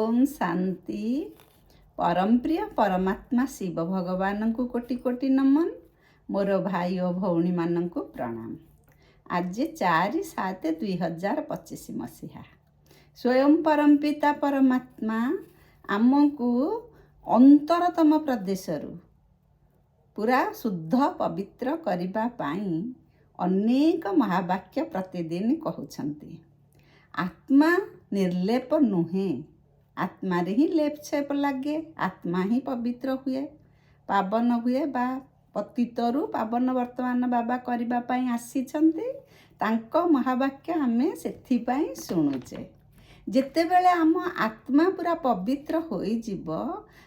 ओम शांति। परम प्रिय परमात्मा शिव भगवान को कोटि कोटि नमन। मोर भाई और भौणी मान को प्रणाम। आज 4/7/2025 मसीहा। स्वयं परम पिता परमात्मा आमको अंतरतम प्रदेशरू पूरा शुद्ध पवित्र करने पाई अनेक महावाक्य प्रतिदिन कहउछंती। आत्मा निर्लेप नुहे, आत्मा रे ही लेप छेप लगे, आत्मा ही पवित्र हुए पावन हुए बा पतितरू पावन वर्तमान बाबा करबा पई आसीछंती। तांको महावाक्य आमे सेथिपाई शुणुचे। जेतेबेले आम आत्मा पूरा पवित्र होई जीव,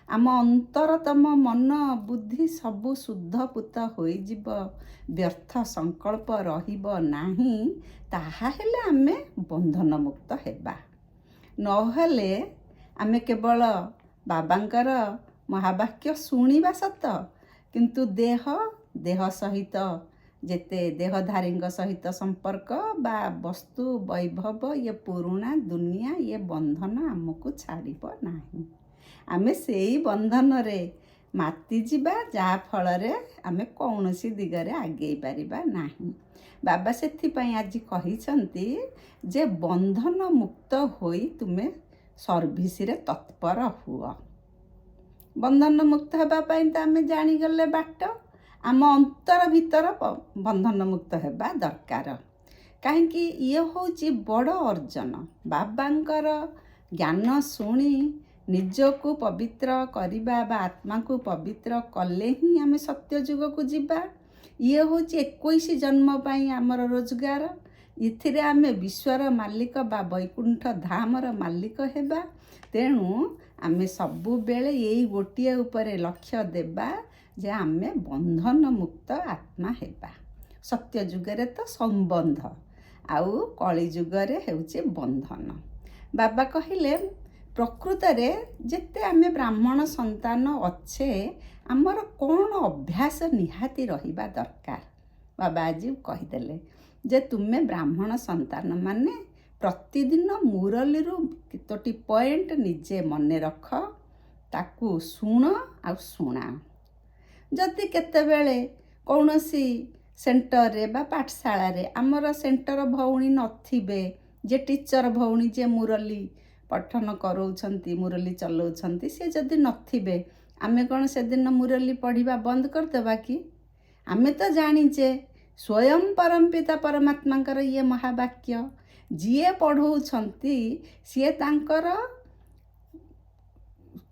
आम अंतरतम मन बुद्धि सबु शुद्धपूत होई जीव, व्यर्थ संकल्प रहिबो नाही, ताहा हेले आमे बंधन मुक्त हेबा। नहेले आमे केवल बाबांकर महावाक्य शुणिबा सत, किंतु देह सहित जेते देहधारी सहित संपर्क बा वस्तु वैभव ये पुराणा दुनिया ये बंधन आमको छाड़िब नाही। आमे सेई बंधन रे माति जिबा, जा फल रे आमे कौनसी दिगरे आगे पारिबा नाही। बाबा सेथिपाई आज कहिसंती जे बंधन मुक्त होई तुमे सर्विस रे तत्पर हुआ। बंधन मुक्त हेबा पई त आमे जानी गले बाट, आम अंतर भीतर बंधन मुक्त हेबा दरकार। कहीं ये होची बड़ अर्जन। बाबांकर ज्ञान शुणी निजको पवित्र करिबा बा आत्मा को पवित्र कले ही आमे सत्य जुग को जीवा। ये होची 21 जन्म पाई आमर रोजगार। इथिरे आमे विश्वर मालिक बा वैकुंठ धामर मालिक हेबा। तेणु आमे सबु बेले यही गोटिए उपरे लक्ष्य देबा जे आमे बंधन मुक्त आत्मा हेबा। सत्य जुगरे तो संबंध, आउ कली जुगरे हेउचे बंधन। बाबा कहिले प्रकृत रे जेते आमे ब्राह्मण संतान अच्छे, आमर कौन अभ्यास निहाती रहिबा दरकार। बाबा आज कहीदेले जे तुमे ब्राह्मण संतान माने प्रतिदिन मुरली रु केतोटी पॉइंट निजे मने रख, ताकू शुण आ शुणा। जदि केतेबेले कौनसी सेंटर रे बा पाठशाला रे आमर सेंटर भौणी नथिबे, जे टीचर भौणी जे मुरली पठन करौछंती मुरली चलौछंती, से जदि नथिबे, आमे कौन से दिन मुरली पढ़िबा बंद कर देबा कि? आमे तो जानिचे स्वयं परम पिता परमात्मांकर ये महावाक्य जिए पढ़ौछंती सीए तांकर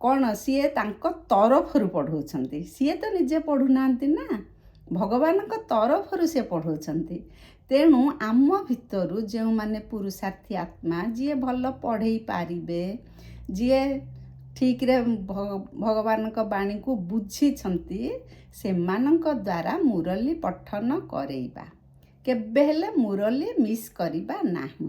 कौन सीए तांको तरफरु पढ़ौछंती। सीए तो निजे पढ़ु नांती ना, भगवान को तरफरु से पढ़ौछंती। तेणु आम भितरु जो माने पुरुषार्थी आत्मा जी भल पढ़ई पारिबे, जी ठीक रे भगवान को बाणी को बुझी छंती, सेमानंक द्वारा मुरली पठन करेइबा। केबे हेले मुरली मिस करिबा नाही।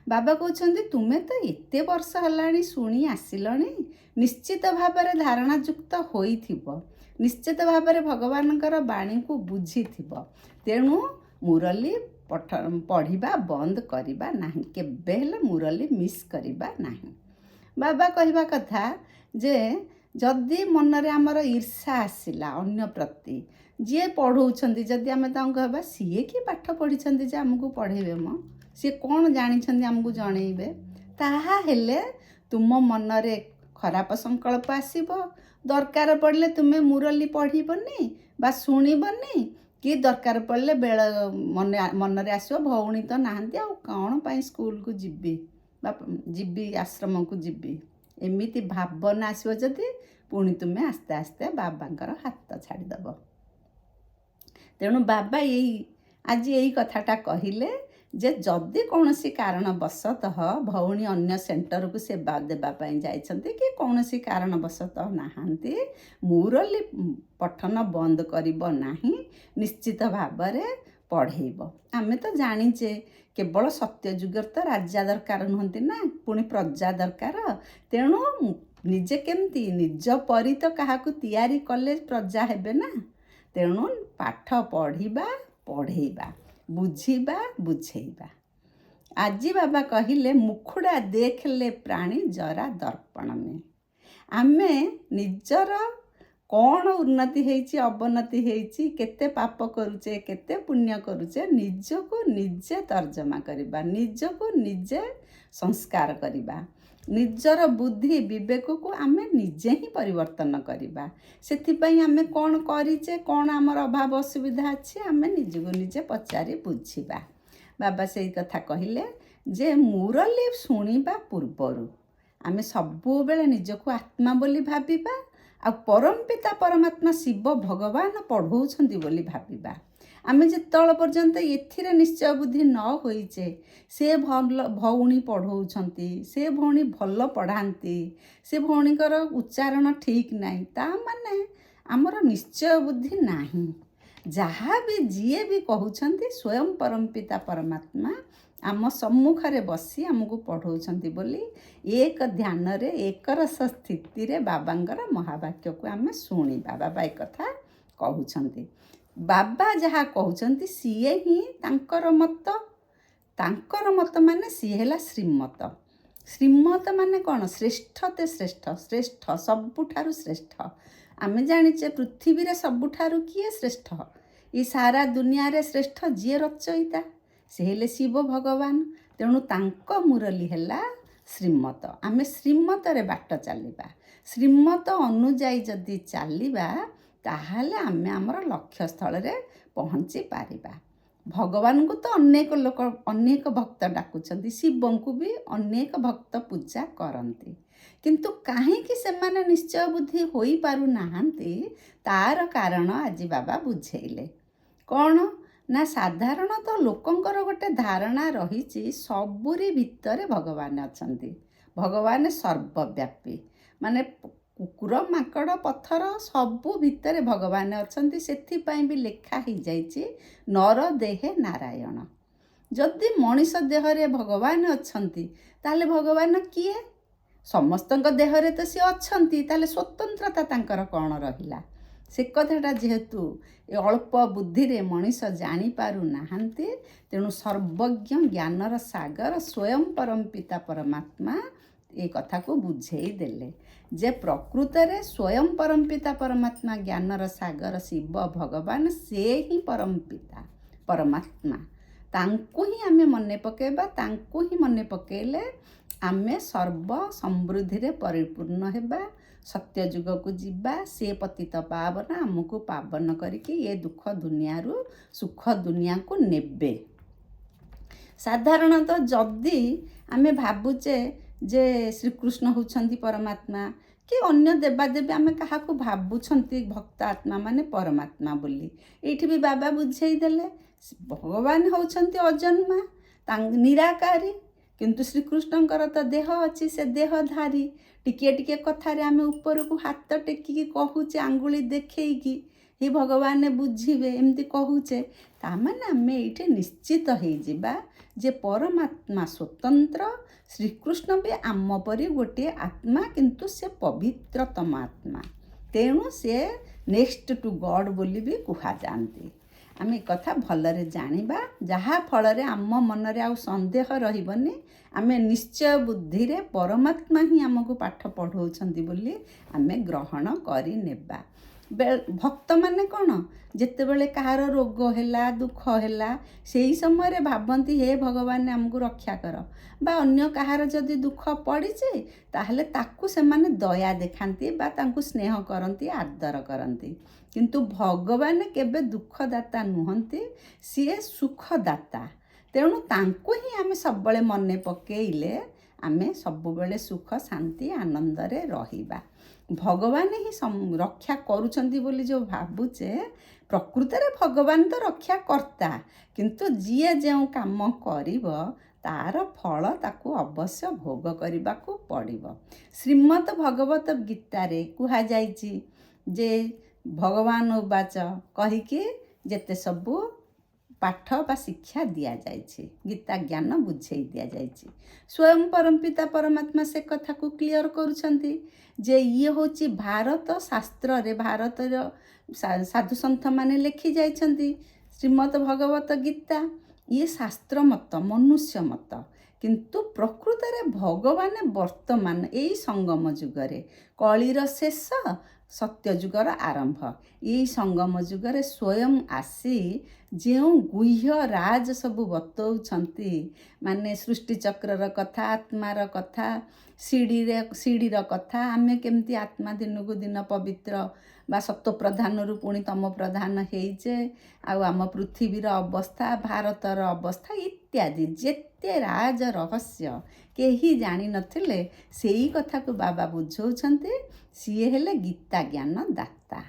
बाबा कहउछंती तुमे तो एते वर्ष हलाणी शुणी आसिलणी, निश्चित भाବରେ धारणा युक्त होइथिबो, निश्चित भाବରେ भगवानकर बाणी को बुझिथिबो। तेणु मुरली पढ़िबा बंद करिबा नाही, केबे हेले मुरली मिस करिबा नाही। बाबा कहिबा कथा जे जदि मन रे हमर ईर्षा आसिला अन्य प्रति, जे पढ़ौछंती जदि आमे तांको कहबा सीए की पाठ पढ़िछंती जे हमकु पढ़ेबे म, से कौन जानिछंती हमकु जणेइबे, ताहा हेले तुम मन रे खराब संकल्प आसीबो। दरकार पड़ले तुमे मुरली पढ़िबनी बा शुणिबनी, कि दरकार पड़ले बेल मन रे आसीबो भौणी तो नाहंती, आ कौन पाई स्कूल को जिबी बा जिबी आश्रम को जिबी, एमिति भावना आसीबो जदि पुणी तुमे आस्ते आस्ते बाबांकर हाथ छाड़ी दबो। तेणु बाबा यही आज यही कथाटा कहिले जे जदि कौनसी कारणवशतः भौणी अन्य सेंटर को सेवा देबा पई जाइछंती, कि कौनसी कारणवशतः नाहांती, मुरली पठन बंद करिबो नाही, निश्चित भावरे पढ़ेइबो। आमे तो जानिचे केवल सत्य जुगर तो राजा दरकार नहंती ना, पुणी प्रजा दरकार। तेणु निजे केमती निज परी तो काहाकू तैयारी कले प्रजा हेबे ना। तेणु पाठ पढ़िबा पढ़ेइबा, बुझिबा बुझेइबा। ଆଜି ବାବା କହିଲେ ମୁଖୁଡ଼ା ଦେଖିଲେ ପ୍ରାଣୀ ଜରା ଦର୍ପଣ ମେ। ଆମେ ନିଜର କ'ଣ ଉନ୍ନତି ହେଇଛି ଅବନତି ହେଇଛି, କେତେ ପାପ କରୁଛେ କେତେ ପୁଣ୍ୟ କରୁଛେ, ନିଜକୁ ନିଜେ ତର୍ଜମା କରିବା, ନିଜକୁ ନିଜେ ସଂସ୍କାର କରିବା। ନିଜର ବୁଦ୍ଧି ବିବେକକୁ ଆମେ ନିଜେ ହିଁ ପରିବର୍ତ୍ତନ କରିବା। ସେଥିପାଇଁ ଆମେ କ'ଣ କରିଛେ, କ'ଣ ଆମର ଅଭାବ ଅସୁବିଧା ଅଛି, ଆମେ ନିଜକୁ ନିଜେ ପଚାରି ବୁଝିବା। ବାବା ସେଇ କଥା କହିଲେ ଯେ ମୁରଲି ଶୁଣିବା ପୂର୍ବରୁ ଆମେ ସବୁବେଳେ ନିଜକୁ ଆତ୍ମା ବୋଲି ଭାବିବା, ଆଉ ପରମପିତା ପରମାତ୍ମା ଶିବ ଭଗବାନ ପଢ଼ଉଛନ୍ତି ବୋଲି ଭାବିବା। ଆମେ ଯେତେବେଳେ ପର୍ଯ୍ୟନ୍ତ ଏଥିରେ ନିଶ୍ଚୟ ବୁଦ୍ଧି ନ ହୋଇଛେ, ସେ ଭଲ ଭଉଣୀ ପଢ଼ଉଛନ୍ତି, ସେ ଭଉଣୀ ଭଲ ପଢ଼ାନ୍ତି, ସେ ଭଉଣୀଙ୍କର ଉଚ୍ଚାରଣ ଠିକ୍ ନାହିଁ, ତା ମାନେ ଆମର ନିଶ୍ଚୟ ବୁଦ୍ଧି ନାହିଁ। ଯାହା ବି ଯିଏ ବି କହୁଛନ୍ତି ସ୍ୱୟଂ ପରମପିତା ପରମାତ୍ମା ଆମ ସମ୍ମୁଖରେ ବସି ଆମକୁ ପଢ଼ଉଛନ୍ତି ବୋଲି ଏକ ଧ୍ୟାନରେ ଏକରସ ସ୍ଥିତିରେ ବାବାଙ୍କର ମହାବାକ୍ୟକୁ ଆମେ ଶୁଣିବା। ବାବା ଏ କଥା କହୁଛନ୍ତି। ବାବା ଯାହା କହୁଛନ୍ତି ସିଏ ହିଁ ତାଙ୍କର ମତ। ତାଙ୍କର ମତ ମାନେ ସିଏ ହେଲା ଶ୍ରୀମତ। ଶ୍ରୀମତ ମାନେ କ'ଣ? ଶ୍ରେଷ୍ଠତେ ଶ୍ରେଷ୍ଠ, ଶ୍ରେଷ୍ଠ ସବୁଠାରୁ ଶ୍ରେଷ୍ଠ। ଆମେ ଜାଣିଛେ ପୃଥିବୀରେ ସବୁଠାରୁ କିଏ ଶ୍ରେଷ୍ଠ? ଏ ସାରା ଦୁନିଆରେ ଶ୍ରେଷ୍ଠ ଯିଏ ରଚୟିତା, ସେ ହେଲେ ଶିବ ଭଗବାନ। ତେଣୁ ତାଙ୍କ ମୁରଲି ହେଲା ଶ୍ରୀମତ। ଆମେ ଶ୍ରୀମତରେ ବାଟ ଚାଲିବା, ଶ୍ରୀମତ ଅନୁଯାୟୀ ଯଦି ଚାଲିବା ତାହେଲେ ଆମେ ଆମର ଲକ୍ଷ୍ୟସ୍ଥଳରେ ପହଞ୍ଚି ପାରିବା। ଭଗବାନଙ୍କୁ ତ ଅନେକ ଲୋକ ଅନେକ ଭକ୍ତ ଡାକୁଛନ୍ତି, ଶିବଙ୍କୁ ବି ଅନେକ ଭକ୍ତ ପୂଜା କରନ୍ତି, କିନ୍ତୁ କାହିଁକି ସେମାନେ ନିଶ୍ଚୟ ବୁଦ୍ଧି ହୋଇପାରୁନାହାନ୍ତି ତାର କାରଣ ଆଜି ବାବା ବୁଝେଇଲେ। କ'ଣ ନା ସାଧାରଣତଃ ଲୋକଙ୍କର ଗୋଟେ ଧାରଣା ରହିଛି ସବୁରି ଭିତରେ ଭଗବାନ ଅଛନ୍ତି। ଭଗବାନ ସର୍ବବ୍ୟାପୀ, ମାନେ କୁକୁର ମାଙ୍କଡ଼ ପଥର ସବୁ ଭିତରେ ଭଗବାନ ଅଛନ୍ତି। ସେଥିପାଇଁ ବି ଲେଖା ହେଇଯାଇଛି ନର ଦେହେ ନାରାୟଣ। ଯଦି ମଣିଷ ଦେହରେ ଭଗବାନ ଅଛନ୍ତି ତାହେଲେ ଭଗବାନ କିଏ? ସମସ୍ତଙ୍କ ଦେହରେ ତ ସିଏ ଅଛନ୍ତି, ତାହେଲେ ସ୍ୱତନ୍ତ୍ରତା ତାଙ୍କର କ'ଣ ରହିଲା? ସେ କଥାଟା ଯେହେତୁ ଏ ଅଳ୍ପ ବୁଦ୍ଧିରେ ମଣିଷ ଜାଣିପାରୁନାହାନ୍ତି, ତେଣୁ ସର୍ବଜ୍ଞ ଜ୍ଞାନର ସାଗର ସ୍ୱୟଂ ପରମପିତା ପରମାତ୍ମା ଏ କଥାକୁ ବୁଝେଇ ଦେଲେ ଯେ ପ୍ରକୃତରେ ସ୍ୱୟଂ ପରମପିତା ପରମାତ୍ମା ଜ୍ଞାନର ସାଗର ଶିବ ଭଗବାନ, ସେ ହିଁ ପରମପିତା ପରମାତ୍ମା। ତାଙ୍କୁ ହିଁ ଆମେ ମନେ ପକାଇବା। ତାଙ୍କୁ ହିଁ ମନେ ପକାଇଲେ ଆମେ ସର୍ବ ସମୃଦ୍ଧିରେ ପରିପୂର୍ଣ୍ଣ ହେବା, ସତ୍ୟ ଯୁଗକୁ ଯିବା। ସେ ପତିତ ପାବନ ଆମକୁ ପାବନ କରିକି ଏ ଦୁଃଖ ଦୁନିଆରୁ ସୁଖ ଦୁନିଆକୁ ନେବେ। ସାଧାରଣତଃ ଯଦି ଆମେ ଭାବୁଛେ ଯେ ଶ୍ରୀକୃଷ୍ଣ ହେଉଛନ୍ତି ପରମାତ୍ମା କି ଅନ୍ୟ ଦେବାଦେବୀ, ଆମେ କାହାକୁ ଭାବୁଛନ୍ତି ଭକ୍ତ ଆତ୍ମା ମାନେ ପରମାତ୍ମା ବୋଲି, ଏଇଠି ବି ବାବା ବୁଝେଇ ଦେଲେ ଭଗବାନ ହେଉଛନ୍ତି ଅଜନ୍ମା, ନିରାକାରୀ। କିନ୍ତୁ ଶ୍ରୀକୃଷ୍ଣଙ୍କର ତ ଦେହ ଅଛି, ସେ ଦେହଧାରୀ। ଟିକିଏ ଟିକିଏ କଥାରେ ଆମେ ଉପରକୁ ହାତ ଟେକିକି କହୁଛେ, ଆଙ୍ଗୁଳି ଦେଖେଇକି ହି ଭଗବାନ ବୁଝିବେ ଏମିତି କହୁଛେ, ତାମାନେ ଆମେ ଏଇଠି ନିଶ୍ଚିତ ହେଇଯିବା ଯେ ପରମାତ୍ମା ସ୍ୱତନ୍ତ୍ର। ଶ୍ରୀକୃଷ୍ଣ ବି ଆମ ପରି ଗୋଟିଏ ଆତ୍ମା, କିନ୍ତୁ ସେ ପବିତ୍ରତମ ଆତ୍ମା। ତେଣୁ ସେ ନେକ୍ସଟ ଟୁ ଗଡ଼୍ ବୋଲି ବି କୁହାଯାଆନ୍ତି। ଆମେ ଏ କଥା ଭଲରେ ଜାଣିବା, ଯାହା ଫଳରେ ଆମ ମନରେ ଆଉ ସନ୍ଦେହ ରହିବନି। ଆମେ ନିଶ୍ଚୟ ବୁଦ୍ଧିରେ ପରମାତ୍ମା ହିଁ ଆମକୁ ପାଠ ପଢ଼ଉଛନ୍ତି ବୋଲି ଆମେ ଗ୍ରହଣ କରିନେବା। ଭକ୍ତମାନେ କ'ଣ, ଯେତେବେଳେ କାହାର ରୋଗ ହେଲା, ଦୁଃଖ ହେଲା, ସେଇ ସମୟରେ ଭାବନ୍ତି ହେ ଭଗବାନ ଆମକୁ ରକ୍ଷା କର, ବା ଅନ୍ୟ କାହାର ଯଦି ଦୁଃଖ ପଡ଼ିଛି ତାହେଲେ ତାକୁ ସେମାନେ ଦୟା ଦେଖାନ୍ତି ବା ତାଙ୍କୁ ସ୍ନେହ କରନ୍ତି, ଆଦର କରନ୍ତି। କିନ୍ତୁ ଭଗବାନ କେବେ ଦୁଃଖଦାତା ନୁହନ୍ତି, ସିଏ ସୁଖଦାତା। ତେଣୁ ତାଙ୍କୁ ହିଁ ଆମେ ସବୁବେଳେ ମନେ ପକାଇଲେ ଆମେ ସବୁବେଳେ ସୁଖ ଶାନ୍ତି ଆନନ୍ଦରେ ରହିବା। ଭଗବାନ ହିଁ ରକ୍ଷା କରୁଛନ୍ତି ବୋଲି ଯେଉଁ ଭାବୁଛେ, ପ୍ରକୃତରେ ଭଗବାନ ତ ରକ୍ଷା କର୍ତ୍ତା, କିନ୍ତୁ ଯିଏ ଯେଉଁ କାମ କରିବ ତାର ଫଳ ତାକୁ ଅବଶ୍ୟ ଭୋଗ କରିବାକୁ ପଡ଼ିବ। ଶ୍ରୀମଦ ଭଗବତ ଗୀତାରେ କୁହାଯାଇଛି ଯେ ଭଗବାନ ଉବାଚ କହିକି ଯେତେ ସବୁ ପାଠ ବା ଶିକ୍ଷା ଦିଆଯାଇଛି, ଗୀତା ଜ୍ଞାନ ବୁଝେଇ ଦିଆଯାଇଛି। ସ୍ୱୟଂ ପରମପିତା ପରମାତ୍ମା ସେ କଥାକୁ କ୍ଲିଅର କରୁଛନ୍ତି ଯେ ଇଏ ହେଉଛି ଭାରତ ଶାସ୍ତ୍ରରେ, ଭାରତର ସାଧୁସନ୍ଥମାନେ ଲେଖି ଯାଇଛନ୍ତି ଶ୍ରୀମଦ ଭଗବତ ଗୀତା। ଇଏ ଶାସ୍ତ୍ର ମତ, ମନୁଷ୍ୟ ମତ। କିନ୍ତୁ ପ୍ରକୃତରେ ଭଗବାନ ବର୍ତ୍ତମାନ ଏଇ ସଙ୍ଗମ ଯୁଗରେ, କଳିର ଶେଷ, ସତ୍ୟଯୁଗର ଆରମ୍ଭ, ଏଇ ସଙ୍ଗମ ଯୁଗରେ ସ୍ୱୟଂ ଆସି ଯେଉଁ ଗୁହ୍ୟ ରାଜ ସବୁ ବତଉଛନ୍ତି, ମାନେ ସୃଷ୍ଟିଚକ୍ରର କଥା, ଆତ୍ମାର କଥା, ସିଡ଼ିର କଥା, ଆମେ କେମିତି ଆତ୍ମା ଦିନକୁ ଦିନ ପବିତ୍ର ବା ସତ୍ୱପ୍ରଧାନରୁ ପୁଣି ତମ ପ୍ରଧାନ ହେଇଛେ, ଆଉ ଆମ ପୃଥିବୀର ଅବସ୍ଥା, ଭାରତର ଅବସ୍ଥା ଇତ୍ୟାଦି ଯେତେ ରାଜ ରହସ୍ୟ କେହି ଜାଣିନଥିଲେ, ସେଇ କଥାକୁ ବାବା ବୁଝଉଛନ୍ତି। ସିଏ ହେଲେ ଗୀତା ଜ୍ଞାନ ଦାତା,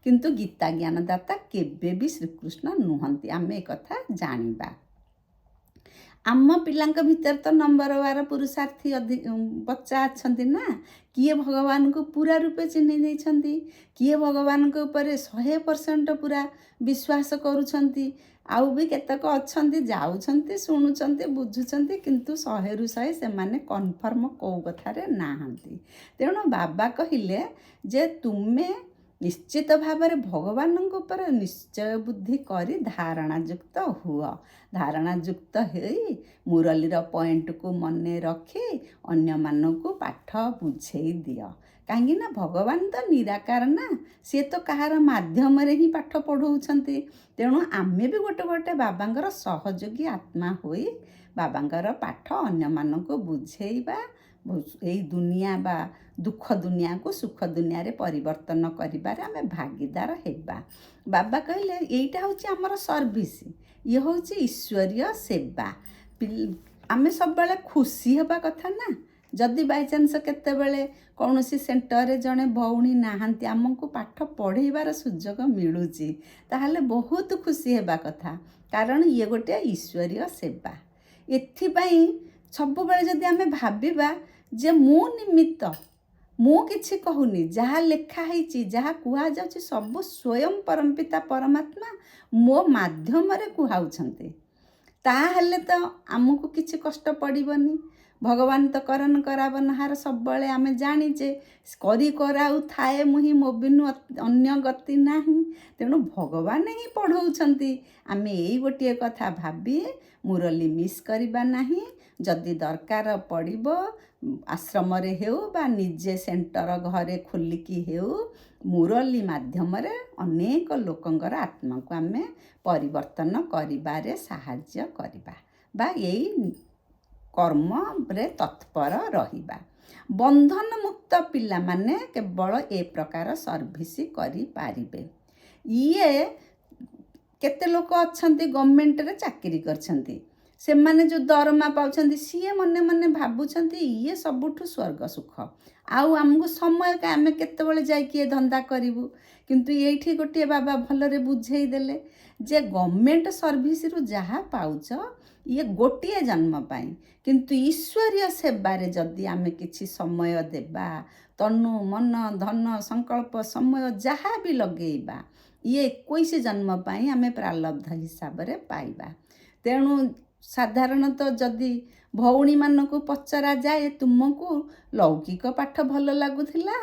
କିନ୍ତୁ ଗୀତା ଜ୍ଞାନ ଦାତା କେବେ ବି ଶ୍ରୀକୃଷ୍ଣ ନୁହନ୍ତି, ଆମେ ଏ କଥା ଜାଣିବା। ଆମ ପିଲାଙ୍କ ଭିତରେ ତ ନମ୍ବରବାର ପୁରୁଷାର୍ଥୀ ବଚ୍ଚା ଅଛନ୍ତି ନା, କିଏ ଭଗବାନଙ୍କୁ ପୁରା ରୂପେ ଚିହ୍ନି ଦେଇଛନ୍ତି, କିଏ ଭଗବାନଙ୍କ ଉପରେ 100% ପୁରା ବିଶ୍ୱାସ କରୁଛନ୍ତି, ଆଉ ବି କେତେକ ଅଛନ୍ତି ଯାଉଛନ୍ତି, ଶୁଣୁଛନ୍ତି, ବୁଝୁଛନ୍ତି, କିନ୍ତୁ 100ରୁ 100 ସେମାନେ କନଫର୍ମ କେଉଁ କଥାରେ ନାହାନ୍ତି। ତେଣୁ ବାବା କହିଲେ ଯେ ତୁମେ ନିଶ୍ଚିତ ଭାବରେ ଭଗବାନଙ୍କ ଉପରେ ନିଶ୍ଚୟ ବୁଦ୍ଧି କରି ଧାରଣାଯୁକ୍ତ ହୁଅ। ଧାରଣାଯୁକ୍ତ ହେଇ ମୁରଲୀର ପଏଣ୍ଟକୁ ମନେ ରଖି ଅନ୍ୟମାନଙ୍କୁ ପାଠ ବୁଝେଇ ଦିଅ। କାହିଁକି ନା ଭଗବାନ ତ ନିରାକାର ନା, ସିଏ ତ କାହାର ମାଧ୍ୟମରେ ହିଁ ପାଠ ପଢ଼ଉଛନ୍ତି। ତେଣୁ ଆମେ ବି ଗୋଟେ ବାବାଙ୍କର ସହଯୋଗୀ ଆତ୍ମା ହୋଇ ବାବାଙ୍କର ପାଠ ଅନ୍ୟମାନଙ୍କୁ ବୁଝେଇବା, ଏଇ ଦୁନିଆ ବା ଦୁଃଖ ଦୁନିଆକୁ ସୁଖ ଦୁନିଆରେ ପରିବର୍ତ୍ତନ କରିବାରେ ଆମେ ଭାଗିଦାର ହେବା। ବାବା କହିଲେ ଏଇଟା ହେଉଛି ଆମର ସର୍ଭିସ୍, ଇଏ ହେଉଛି ଈଶ୍ୱରୀୟ ସେବା। ଆମେ ସବୁବେଳେ ଖୁସି ହେବା କଥା ନା। ଯଦି ବାଇଚାନ୍ସ କେତେବେଳେ କୌଣସି ସେଣ୍ଟରରେ ଜଣେ ଭଉଣୀ ନାହାନ୍ତି, ଆମକୁ ପାଠ ପଢ଼େଇବାର ସୁଯୋଗ ମିଳୁଛି, ତାହେଲେ ବହୁତ ଖୁସି ହେବା କଥା, କାରଣ ଇଏ ଗୋଟିଏ ଈଶ୍ୱରୀୟ ସେବା। ଏଥିପାଇଁ ସବୁବେଳେ ଯଦି ଆମେ ଭାବିବା ଯେ ମୁଁ ନିମିତ୍ତ, ମୁଁ କିଛି କହୁନି, ଯାହା ଲେଖା ହେଇଛି, ଯାହା କୁହାଯାଉଛି ସବୁ ସ୍ୱୟଂ ପରମପିତା ପରମାତ୍ମା ମୋ ମାଧ୍ୟମରେ କୁହାଉଛନ୍ତି, ତାହେଲେ ତ ଆମକୁ କିଛି କଷ୍ଟ ପଡ଼ିବନି। ଭଗବାନ ତ କରନ କରାବନହାର ସବୁବେଳେ ଆମେ ଜାଣିଛେ, କରି କରାଉ ଥାଏ ମୁହିଁ ମୋ ବିନୁ ଅନ୍ୟ ଗତି ନାହିଁ। ତେଣୁ ଭଗବାନ ହିଁ ପଢ଼ଉଛନ୍ତି। ଆମେ ଏଇ ଗୋଟିଏ କଥା ଭାବି ମୁରଲୀ ମିସ୍ କରିବା ନାହିଁ। ଯଦି ଦରକାର ପଡ଼ିବ ଆଶ୍ରମରେ ହେଉ ବା ନିଜେ ସେଣ୍ଟର ଘରେ ଖୋଲିକି ହେଉ, ମୁରଲୀ ମାଧ୍ୟମରେ ଅନେକ ଲୋକଙ୍କର ଆତ୍ମାକୁ ଆମେ ପରିବର୍ତ୍ତନ କରିବାରେ ସାହାଯ୍ୟ କରିବା ବା ଏଇ କର୍ମରେ ତତ୍ପର ରହିବା। ବନ୍ଧନ ମୁକ୍ତ ପିଲାମାନେ କେବଳ ଏ ପ୍ରକାର ସର୍ଭିସ୍ କରିପାରିବେ। ଇଏ କେତେ ଲୋକ ଅଛନ୍ତି ଗଭର୍ଣ୍ଣମେଣ୍ଟରେ ଚାକିରି କରିଛନ୍ତି, ସେମାନେ ଯେଉଁ ଦରମା ପାଉଛନ୍ତି, ସିଏ ମନେ ମନେ ଭାବୁଛନ୍ତି ଇଏ ସବୁଠୁ ସ୍ୱର୍ଗ ସୁଖ, ଆଉ ଆମକୁ ସମୟ କାହିଁ, ଆମେ କେତେବେଳେ ଯାଇକି ଏ ଧନ୍ଦା କରିବୁ। କିନ୍ତୁ ଏଇଠି ଗୋଟିଏ ବାବା ଭଲରେ ବୁଝେଇ ଦେଲେ ଯେ ଗଭର୍ଣ୍ଣମେଣ୍ଟ ସର୍ଭିସରୁ ଯାହା ପାଉଛ ଇଏ ଗୋଟିଏ ଜନ୍ମ ପାଇଁ, କିନ୍ତୁ ଈଶ୍ୱରୀୟ ସେବାରେ ଯଦି ଆମେ କିଛି ସମୟ ଦେବା, ତନୁ ମନ ଧନ ସଂକଳ୍ପ ସମୟ ଯାହା ବି ଲଗେଇବା, ଇଏ 21 ଜନ୍ମ ପାଇଁ ଆମେ ପ୍ରାରବ୍ଧ ହିସାବରେ ପାଇବା। ତେଣୁ ସାଧାରଣତଃ ଯଦି ଭଉଣୀମାନଙ୍କୁ ପଚରାଯାଏ ତୁମକୁ ଲୌକିକ ପାଠ ଭଲ ଲାଗୁଥିଲା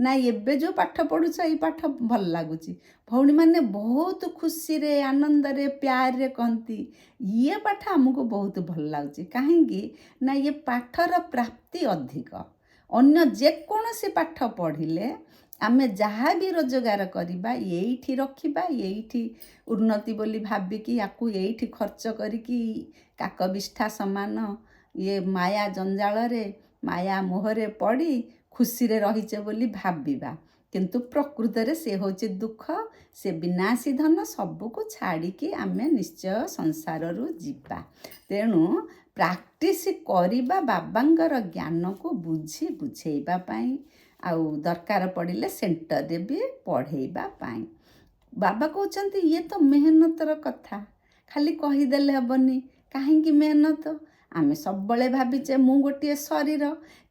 ନା ଏବେ ଯେଉଁ ପାଠ ପଢ଼ୁଛ ଏଇ ପାଠ ଭଲ ଲାଗୁଛି, ଭଉଣୀମାନେ ବହୁତ ଖୁସିରେ ଆନନ୍ଦରେ ପ୍ୟାରରେ କହନ୍ତି ଇଏ ପାଠ ଆମକୁ ବହୁତ ଭଲ ଲାଗୁଛି। କାହିଁକି ନା ଇଏ ପାଠର ପ୍ରାପ୍ତି ଅଧିକ। ଅନ୍ୟ ଯେକୌଣସି ପାଠ ପଢ଼ିଲେ ଆମେ ଯାହା ବି ରୋଜଗାର କରିବା ଏଇଠି ରଖିବା, ଏଇଠି ଉନ୍ନତି ବୋଲି ଭାବିକି ୟାକୁ ଏଇଠି ଖର୍ଚ୍ଚ କରିକି କାକବିଷ୍ଠା ସମାନ ଇଏ ମାୟା ଜଞ୍ଜାଳରେ ମାୟା ମୋହରେ ପଡ଼ି ଖୁସିରେ ରହିଛେ ବୋଲି ଭାବିବା, କିନ୍ତୁ ପ୍ରକୃତରେ ସେ ହେଉଛି ଦୁଃଖ। ସେ ବିନାଶୀ ଧନ ସବୁକୁ ଛାଡ଼ିକି ଆମେ ନିଶ୍ଚୟ ସଂସାରରୁ ଯିବା। ତେଣୁ ପ୍ରାକ୍ଟିସ୍ କରିବା ବାବାଙ୍କର ଜ୍ଞାନକୁ ବୁଝେଇବା ପାଇଁ, ଆଉ ଦରକାର ପଡ଼ିଲେ ସେଣ୍ଟରରେ ବି ପଢ଼େଇବା ପାଇଁ। ବାବା କହୁଛନ୍ତି ଇଏ ତ ମେହନତର କଥା, ଖାଲି କହିଦେଲେ ହେବନି। କାହିଁକି ମେହନତ? ଆମେ ସବୁବେଳେ ଭାବିଛେ ମୁଁ ଗୋଟିଏ ଶରୀର,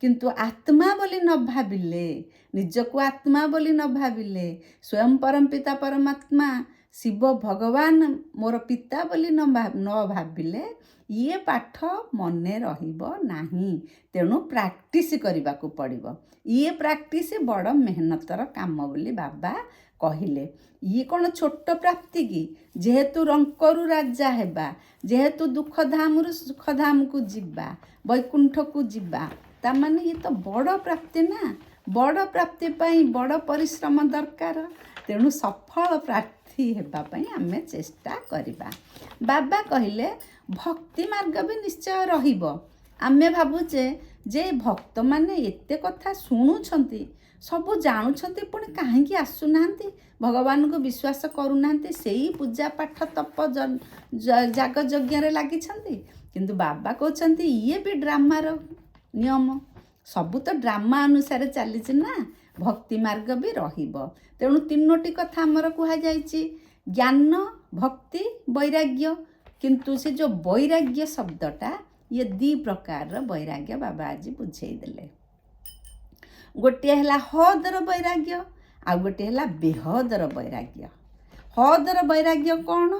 କିନ୍ତୁ ଆତ୍ମା ବୋଲି ନ ଭାବିଲେ, ନିଜକୁ ଆତ୍ମା ବୋଲି ନ ଭାବିଲେ, ସ୍ୱୟଂ ପରମପିତା ପରମାତ୍ମା ଶିବ ଭଗବାନ ମୋର ପିତା ବୋଲି ନ ଭାବିଲେ ଇଏ ପାଠ ମନେ ରହିବ ନାହିଁ। ତେଣୁ ପ୍ରାକ୍ଟିସ୍ କରିବାକୁ ପଡ଼ିବ। ଇଏ ପ୍ରାକ୍ଟିସ୍ ବଡ଼ ମେହନତର କାମ ବୋଲି ବାବା କହିଲେ। ଇଏ କ'ଣ ଛୋଟ ପ୍ରାପ୍ତି କି? ଯେହେତୁ ରଙ୍କରୁ ରାଜା ହେବା, ଯେହେତୁ ଦୁଃଖଧାମରୁ ସୁଖଧାମକୁ ଯିବା, ବୈକୁଣ୍ଠକୁ ଯିବା, ତାମାନେ ଇଏ ତ ବଡ଼ ପ୍ରାପ୍ତି ନା। ବଡ଼ ପ୍ରାପ୍ତି ପାଇଁ ବଡ଼ ପରିଶ୍ରମ ଦରକାର। ତେଣୁ ସଫଳ ପ୍ରାର୍ଥୀ ହେବା ପାଇଁ ଆମେ ଚେଷ୍ଟା କରିବା। ବାବା କହିଲେ ଭକ୍ତି ମାର୍ଗ ବି ନିଶ୍ଚୟ ରହିବ। ଆମେ ଭାବୁଛେ ଯେ ଭକ୍ତମାନେ ଏତେ କଥା ଶୁଣୁଛନ୍ତି, ସବୁ ଜାଣୁଛନ୍ତି, ପୁଣି କାହିଁକି ଆସୁନାହାନ୍ତି, ଭଗବାନଙ୍କୁ ବିଶ୍ୱାସ କରୁନାହାନ୍ତି, ସେଇ ପୂଜା ପାଠ ତପ ଯାଗ ଯଜ୍ଞରେ ଲାଗିଛନ୍ତି। କିନ୍ତୁ ବାବା କହୁଛନ୍ତି ଇଏ ବି ଡ୍ରାମାର ନିୟମ। ସବୁ ତ ଡ୍ରାମା ଅନୁସାରେ ଚାଲିଛି ନା। ଭକ୍ତି ମାର୍ଗ ବି ରହିବ। ତେଣୁ ତିନୋଟି କଥା ଆମର କୁହାଯାଇଛି, ଜ୍ଞାନ, ଭକ୍ତି, ବୈରାଗ୍ୟ। କିନ୍ତୁ ସେ ଯେଉଁ ବୈରାଗ୍ୟ ଶବ୍ଦଟା, ଇଏ ଦୁଇ ପ୍ରକାରର ବୈରାଗ୍ୟ ବାବା ଆଜି ବୁଝେଇ ଦେଲେ। ଗୋଟିଏ ହେଲା ହଦର ବୈରାଗ୍ୟ, ଆଉ ଗୋଟିଏ ହେଲା ବେହଦର ବୈରାଗ୍ୟ। ହଦର ବୈରାଗ୍ୟ କ'ଣ?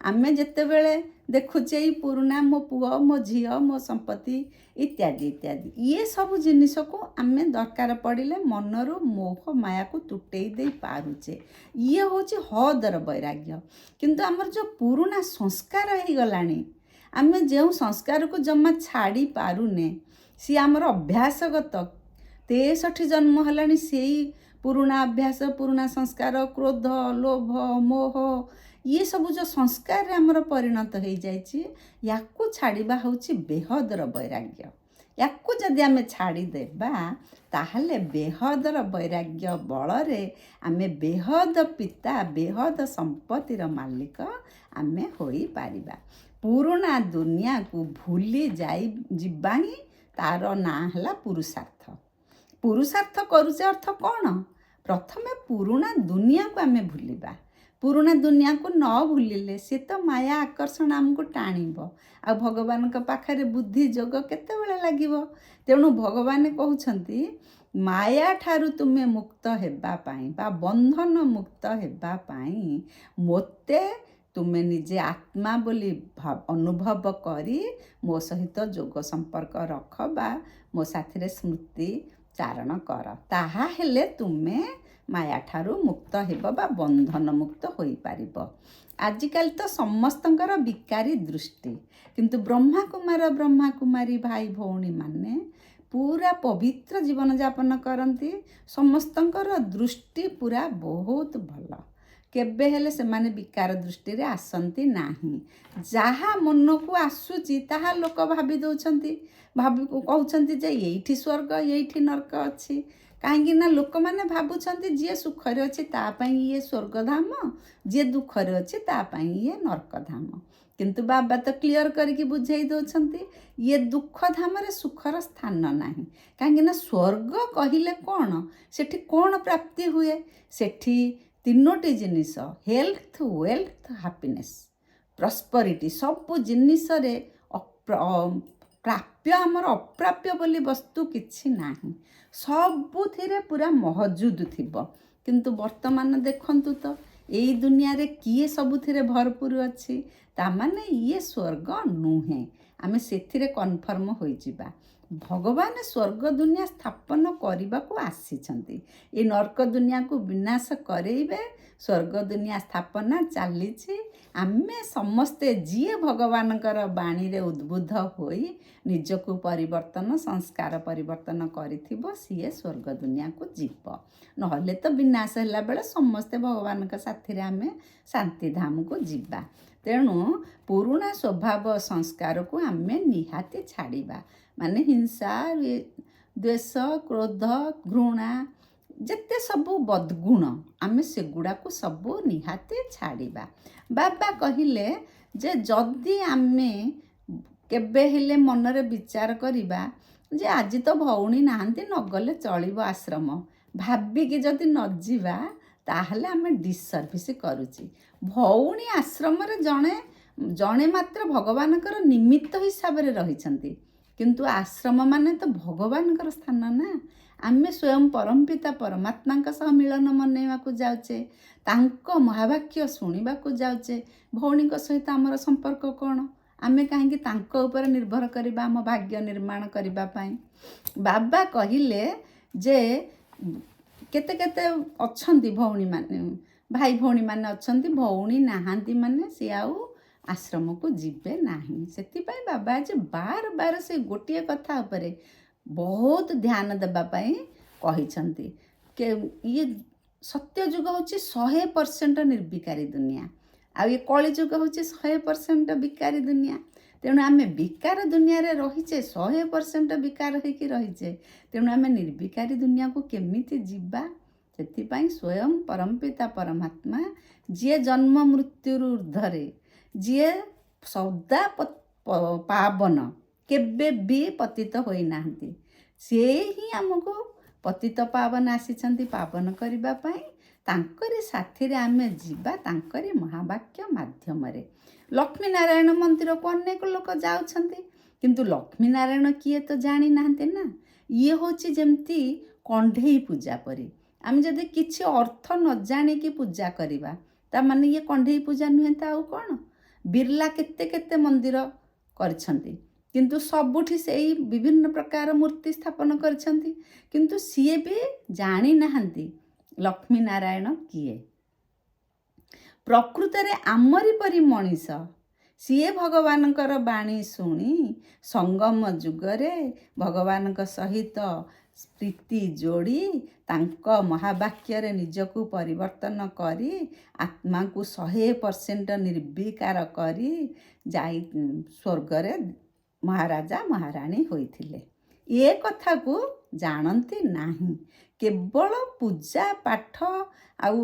ଆମେ ଯେତେବେଳେ ଦେଖୁଛେ ଏଇ ପୁରୁଣା ମୋ ପୁଅ, ମୋ ଝିଅ, ମୋ ସମ୍ପତ୍ତି ଇତ୍ୟାଦି ଇତ୍ୟାଦି, ଇଏ ସବୁ ଜିନିଷକୁ ଆମେ ଦରକାର ପଡ଼ିଲେ ମନରୁ ମୋହ ମାୟାକୁ ତୁଟେଇ ଦେଇ ପାରୁଛେ। ଇଏ ହେଉଛି ହଦର ବୈରାଗ୍ୟ। କିନ୍ତୁ ଆମର ଯେଉଁ ପୁରୁଣା ସଂସ୍କାର ହେଇଗଲାଣି, ଆମେ ଯେଉଁ ସଂସ୍କାରକୁ ଜମା ଛାଡ଼ି ପାରୁନେ, ସିଏ ଆମର ଅଭ୍ୟାସଗତ। 63 ଜନ୍ମ ହେଲାଣି ସେଇ ପୁରୁଣା ଅଭ୍ୟାସ, ପୁରୁଣା ସଂସ୍କାର, କ୍ରୋଧ, ଲୋଭ, ମୋହ, ଇଏ ସବୁ ଯେଉଁ ସଂସ୍କାରରେ ଆମର ପରିଣତ ହେଇଯାଇଛି, ୟାକୁ ଛାଡ଼ିବା ହେଉଛି ବେହଦର ବୈରାଗ୍ୟ। ୟାକୁ ଯଦି ଆମେ ଛାଡ଼ିଦେବା, ତାହେଲେ ବେହଦର ବୈରାଗ୍ୟ ବଳରେ ଆମେ ବେହଦ ପିତା, ବେହଦ ସମ୍ପତ୍ତିର ମାଲିକ ଆମେ ହୋଇପାରିବା। ପୁରୁଣା ଦୁନିଆକୁ ଭୁଲି ଯିବା ହିଁ ତାର ନାଁ ହେଲା ପୁରୁଷାର୍ଥ। ପୁରୁଷାର୍ଥ କରୁଛେ ଅର୍ଥ କ'ଣ? ପ୍ରଥମେ ପୁରୁଣା ଦୁନିଆକୁ ଆମେ ଭୁଲିବା। ପୁରୁଣା ଦୁନିଆକୁ ନ ଭୁଲିଲେ ସେ ତ ମାୟା ଆକର୍ଷଣ ଆମକୁ ଟାଣିବ। ଆଉ ଭଗବାନଙ୍କ ପାଖରେ ବୁଦ୍ଧି ଯୋଗ କେତେବେଳେ ଲାଗିବ? ତେଣୁ ଭଗବାନ କହୁଛନ୍ତି ମାୟା ଠାରୁ ତୁମେ ମୁକ୍ତ ହେବା ପାଇଁ ବା ବନ୍ଧନ ମୁକ୍ତ ହେବା ପାଇଁ ମୋତେ ତୁମେ ନିଜେ ଆତ୍ମା ବୋଲି ଅନୁଭବ କରି ମୋ ସହିତ ଯୋଗ ସମ୍ପର୍କ ରଖ ବା ମୋ ସାଥିରେ ସ୍ମୃତି ଚାରଣ କର। ତାହା ହେଲେ ତୁମେ ମାୟାଠାରୁ ମୁକ୍ତ ହେବ ବା ବନ୍ଧନ ମୁକ୍ତ ହୋଇପାରିବ। ଆଜିକାଲି ତ ସମସ୍ତଙ୍କର ବିକାରୀ ଦୃଷ୍ଟି, କିନ୍ତୁ ବ୍ରହ୍ମାକୁମାରୀ ଭାଇ ଭଉଣୀମାନେ ପୁରା ପବିତ୍ର ଜୀବନଯାପନ କରନ୍ତି। ସମସ୍ତଙ୍କର ଦୃଷ୍ଟି ପୁରା ବହୁତ ଭଲ। କେବେ ହେଲେ ସେମାନେ ବିକାର ଦୃଷ୍ଟିରେ ଆସନ୍ତି ନାହିଁ। ଯାହା ମନକୁ ଆସୁଛି ତାହା ଲୋକ ଭାବି ଦେଉଛନ୍ତି, କହୁଛନ୍ତି ଯେ ଏଇଠି ସ୍ୱର୍ଗ, ଏଇଠି ନର୍କ ଅଛି। କାହିଁକି ନା ଲୋକମାନେ ଭାବୁଛନ୍ତି ଯିଏ ସୁଖରେ ଅଛି ତା ପାଇଁ ଇଏ ସ୍ୱର୍ଗଧାମ, ଯିଏ ଦୁଃଖରେ ଅଛି ତା ପାଇଁ ଇଏ ନର୍କଧାମ। କିନ୍ତୁ ବାବା ତ କ୍ଲିଅର କରିକି ବୁଝେଇ ଦେଉଛନ୍ତି, ଇଏ ଦୁଃଖଧାମରେ ସୁଖର ସ୍ଥାନ ନାହିଁ। କାହିଁକି ନା ସ୍ୱର୍ଗ କହିଲେ କ'ଣ? ସେଠି କ'ଣ ପ୍ରାପ୍ତି ହୁଏ? ସେଠି ତିନୋଟି ଜିନିଷ, ହେଲ୍ଥ, ୱେଲ୍ଥ, ହାପିନେସ୍, ପ୍ରସ୍ପରିଟି, ସବୁ ଜିନିଷରେ ପ୍ରାପ୍ୟ। ଆମର ଅପ୍ରାପ୍ୟ ବୋଲି ବସ୍ତୁ କିଛି ନାହିଁ। ସବୁଥିରେ ପୁରା ମହଜୁଦ ଥିବ। କିନ୍ତୁ ବର୍ତ୍ତମାନ ଦେଖନ୍ତୁ ତ ଏଇ ଦୁନିଆରେ କିଏ ସବୁଥିରେ ଭରପୁର ଅଛି? ତାମାନେ ଇଏ ସ୍ୱର୍ଗ ନୁହେଁ। ଆମେ ସେଥିରେ କନଫର୍ମ ହୋଇଯିବା। ଭଗବାନ ସ୍ୱର୍ଗ ଦୁନିଆ ସ୍ଥାପନ କରିବାକୁ ଆସିଛନ୍ତି। ଏ ନର୍କ ଦୁନିଆକୁ ବିନାଶ କରେଇବେ। ସ୍ୱର୍ଗ ଦୁନିଆ ସ୍ଥାପନା ଚାଲିଛି। ଆମେ ସମସ୍ତେ ଯିଏ ଭଗବାନଙ୍କର ବାଣୀରେ ଉଦ୍ବୁଦ୍ଧ ହୋଇ ନିଜକୁ ପରିବର୍ତ୍ତନ, ସଂସ୍କାର ପରିବର୍ତ୍ତନ କରିଥିବ, ସିଏ ସ୍ୱର୍ଗ ଦୁନିଆକୁ ଯିବ। ନହେଲେ ତ ବିନାଶ ହେଲା ବେଳେ ସମସ୍ତେ ଭଗବାନଙ୍କ ସାଥିରେ ଆମେ ଶାନ୍ତିଧାମକୁ ଯିବା। ତେଣୁ ପୁରୁଣା ସ୍ୱଭାବ ସଂସ୍କାରକୁ ଆମେ ନିହାତି ଛାଡ଼ିବା। ମାନେ ହିଂସା, ଦ୍ୱେଷ, କ୍ରୋଧ, ଘୃଣା, ଯେତେ ସବୁ ବଦଗୁଣ, ଆମେ ସେଗୁଡ଼ାକୁ ସବୁ ନିହାତି ଛାଡ଼ିବା। ବାବା କହିଲେ ଯେ ଯଦି ଆମେ କେବେ ହେଲେ ମନରେ ବିଚାର କରିବା ଯେ ଆଜି ତ ଭଉଣୀ ନାହାନ୍ତି, ନଗଲେ ଚଳିବ ଆଶ୍ରମ, ଭାବିକି ଯଦି ନ ଯିବା, ତାହେଲେ ଆମେ ଡିସସର୍ଭିସ୍ କରୁଛି। ଭଉଣୀ ଆଶ୍ରମରେ ଜଣେ ମାତ୍ର ଭଗବାନଙ୍କର ନିମିତ୍ତ ହିସାବରେ ରହିଛନ୍ତି। କିନ୍ତୁ ଆଶ୍ରମ ମାନେ ତ ଭଗବାନଙ୍କର ସ୍ଥାନ ନା। ଆମେ ସ୍ୱୟଂ ପରମପିତା ପରମାତ୍ମାଙ୍କ ସହ ମିଳନ ମନେଇବାକୁ ଯାଉଛେ, ତାଙ୍କ ମହାବାକ୍ୟ ଶୁଣିବାକୁ ଯାଉଛେ। ଭଉଣୀଙ୍କ ସହିତ ଆମର ସମ୍ପର୍କ କ'ଣ? ଆମେ କାହିଁକି ତାଙ୍କ ଉପରେ ନିର୍ଭର କରିବା ଆମ ଭାଗ୍ୟ ନିର୍ମାଣ କରିବା ପାଇଁ? ବାବା କହିଲେ ଯେ କେତେ କେତେ ଅଛନ୍ତି ଭଉଣୀମାନେ, ଭାଇ ଭଉଣୀମାନେ ଅଛନ୍ତି, ଭଉଣୀ ନାହାନ୍ତି ମାନେ ସିଏ ଆଉ ଆଶ୍ରମକୁ ଯିବେ ନାହିଁ। ସେଥିପାଇଁ ବାବା ଆଜି ବାର ବାର ସେ ଗୋଟିଏ କଥା ଉପରେ ବହୁତ ଧ୍ୟାନ ଦେବା ପାଇଁ କହିଛନ୍ତି। ଇଏ ସତ୍ୟଯୁଗ ହେଉଛି 100% ନିର୍ବିକାରୀ ଦୁନିଆ, ଆଉ ଏ କଳିଯୁଗ ହେଉଛି 100% ବିକାରୀ ଦୁନିଆ। ତେଣୁ ଆମେ ବିକାର ଦୁନିଆରେ ରହିଛେ, 100% ବିକାର ହେଇକି ରହିଛେ। ତେଣୁ ଆମେ ନିର୍ବିକାରୀ ଦୁନିଆକୁ କେମିତି ଯିବା? ସେଥିପାଇଁ ସ୍ୱୟଂ ପରମପିତା ପରମାତ୍ମା, ଯିଏ ଜନ୍ମ ମୃତ୍ୟୁରୁ ଉର୍ଦ୍ଧ୍ୱରେ, ଯିଏ ସଦା ପାବନ, କେବେ ବି ପତିତ ହୋଇନାହାନ୍ତି, ସିଏ ହିଁ ଆମକୁ ପତିତ ପାବନ ଆସିଛନ୍ତି ପାବନ କରିବା ପାଇଁ। ତାଙ୍କରି ସାଥିରେ ଆମେ ଯିବା, ତାଙ୍କରି ମହାବାକ୍ୟ ମାଧ୍ୟମରେ। ଲକ୍ଷ୍ମୀ ନାରାୟଣ ମନ୍ଦିରକୁ ଅନେକ ଲୋକ ଯାଉଛନ୍ତି, କିନ୍ତୁ ଲକ୍ଷ୍ମୀ ନାରାୟଣ କିଏ ତ ଜାଣିନାହାନ୍ତି ନା। ଇଏ ହେଉଛି ଯେମିତି କଣ୍ଢେଇ ପୂଜା ପରି। ଆମେ ଯଦି କିଛି ଅର୍ଥ ନ ଜାଣିକି ପୂଜା କରିବା, ତାମାନେ ଇଏ କଣ୍ଢେଇ ପୂଜା ନୁହେଁ ତ ଆଉ କ'ଣ? ବିର୍ଲା କେତେ କେତେ ମନ୍ଦିର କରିଛନ୍ତି, କିନ୍ତୁ ସବୁଠି ସେଇ ବିଭିନ୍ନ ପ୍ରକାର ମୂର୍ତ୍ତି ସ୍ଥାପନ କରିଛନ୍ତି, କିନ୍ତୁ ସିଏ ବି ଜାଣିନାହାନ୍ତି ଲକ୍ଷ୍ମୀ ନାରାୟଣ କିଏ। ପ୍ରକୃତରେ ଆମରି ପରି ମଣିଷ, ସିଏ ଭଗବାନଙ୍କର ବାଣୀ ଶୁଣି ସଙ୍ଗମ ଯୁଗରେ ଭଗବାନଙ୍କ ସହିତ ପ୍ରୀତି ଯୋଡ଼ି ତାଙ୍କ ମହାବାକ୍ୟରେ ନିଜକୁ ପରିବର୍ତ୍ତନ କରି ଆତ୍ମାକୁ 100% ନିର୍ବିକାର କରି ଯାଇ ସ୍ୱର୍ଗରେ ମହାରାଜା ମହାରାଣୀ ହୋଇଥିଲେ। ଏ କଥାକୁ ଜାଣନ୍ତି ନାହିଁ। କେବଳ ପୂଜା ପାଠ ଆଉ